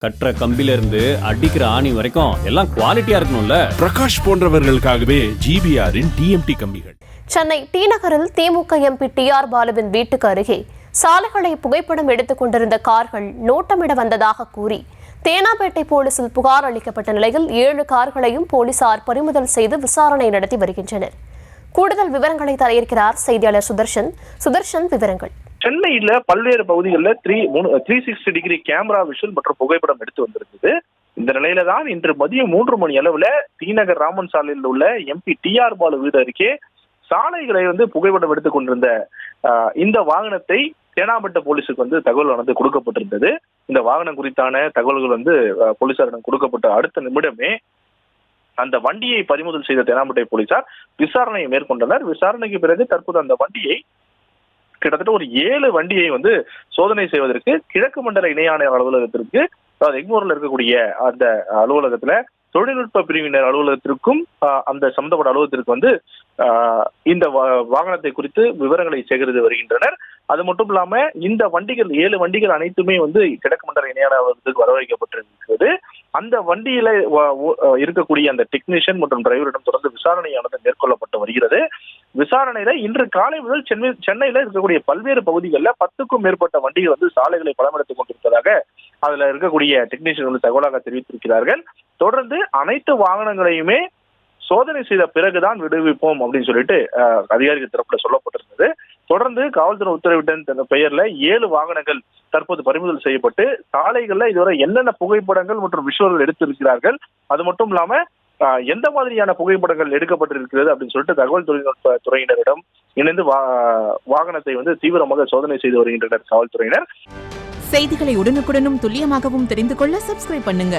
கட்டுற கம்பில இருந்து அடிக்கிற ஆணி வரைக்கும் எல்லாம் குவாலிட்டியா இருக்கணும்ல. பிரகாஷ் போன்றவர்களுக்காகவே ஜிபிஆரின் டிஎம்டி கம்பிகள். சென்னை டி நகரில் திமுக எம்பி டிஆர் பாலுவின் வீட்டுக்கு அருகே சாலைகளை புகைப்படம் எடுத்துக் கொண்டிருந்த கார்கள் நோட்டமிட வந்ததாக கூறி தேனாம்பேட்டை போலீசில் புகார் அளிக்கப்பட்ட நிலையில் 7 கார்களையும் போலீசார் பறிமுதல் செய்து விசாரணை நடத்தி வருகின்றனர். கூடுதல் விவரங்களை தர இருக்கிறார் செய்தியாளர் சுதர்ஷன். சுதர்ஷன், விவரங்கள். சென்னையில பல்வேறு பகுதிகளில் 360 டிகிரி கேமரா விஷுவல் மற்றும் புகைப்படம் எடுத்து வந்திருந்தது. இந்த நிலையில தான் இன்று மதியம் 3 மணி அளவுல தீநகர் ராமன் சாலையில் உள்ள எம்பி டிஆர் பாலு வீடு அருகே சாலைகளை புகைப்படம் எடுத்துக் கொண்டிருந்த இந்த வாகனத்தை தேனாம்பேட்டை போலீசுக்கு தகவல் கொடுக்கப்பட்டிருந்தது. இந்த வாகனம் குறித்தான தகவல்கள் போலீசாரிடம் கொடுக்கப்பட்ட அடுத்த நிமிடமே அந்த வண்டியை பறிமுதல் செய்த தேனாம்பேட்டை போலீசார் விசாரணையை மேற்கொண்டனர். விசாரணைக்கு பிறகு தற்போது அந்த வண்டியை கிட்டத்தட்ட ஒரு 7 வண்டியை சோதனை செய்வதற்கு கிழக்கு மண்டல இணை ஆணையர் அலுவலகத்திற்கு, அதாவது எக்மோரில் இருக்கக்கூடிய அந்த அலுவலகத்துல தொழில்நுட்ப பிரிவினர் அலுவலகத்திற்கும் அந்த சம்பந்தப்பட்ட அலுவலகத்திற்கு இந்த வாகனத்தை குறித்து விவரங்களை சேகரித்து வருகின்றனர். அது மட்டும் இல்லாம இந்த வண்டிகள் 7 வண்டிகள் அனைத்துமே கிழக்கு மண்டல இணை அலுவலகத்துக்கு வரவழைக்கப்பட்டிருக்கிறது. அந்த வண்டியில இருக்கக்கூடிய அந்த டெக்னீஷியன் மற்றும் டிரைவரிடம் தொடர்ந்து விசாரணையானது மேற்கொள்ளப்பட்டு வருகிறது. விசாரணையில இன்று காலை முதல் சென்னையில இருக்கக்கூடிய பல்வேறு பகுதிகளில் 10க்கும் மேற்பட்ட வண்டிகள் சாலைகளை பலமெடுத்துக் கொண்டிருப்பதாக அதுல இருக்கக்கூடிய டெக்னீஷியன் தகவலாக தெரிவித்திருக்கிறார்கள். தொடர்ந்து அனைத்து வாகனங்களையுமே சோதனை செய்த பிறகுதான் விடுவிப்போம் அப்படின்னு சொல்லிட்டு அதிகாரிகள் தரப்புல சொல்லப்பட்டிருந்தது. தொடர்ந்து காவல்துறை உத்தரவிட்ட பெயர்ல 7 வாகனங்கள் தற்போது பறிமுதல் செய்யப்பட்டு சாலைகள்ல இதுவரை என்னென்ன புகைப்படங்கள் மற்றும் விஷுவல்கள் எடுத்திருக்கிறார்கள், அது மட்டும் இல்லாம எந்த மாதிரியான புகைப்படங்கள் எடுக்கப்பட்டிருக்கிறது அப்படின்னு சொல்லிட்டு தகவல் தொழில்நுட்ப துறையினரிடம் இணைந்து வாகனத்தை தீவிரமாக சோதனை செய்து வருகின்றனர் காவல்துறையினர். செய்திகளை உடனுக்குடனும் துல்லியமாகவும் தெரிந்து கொள்ள சப்ஸ்கிரைப் பண்ணுங்க.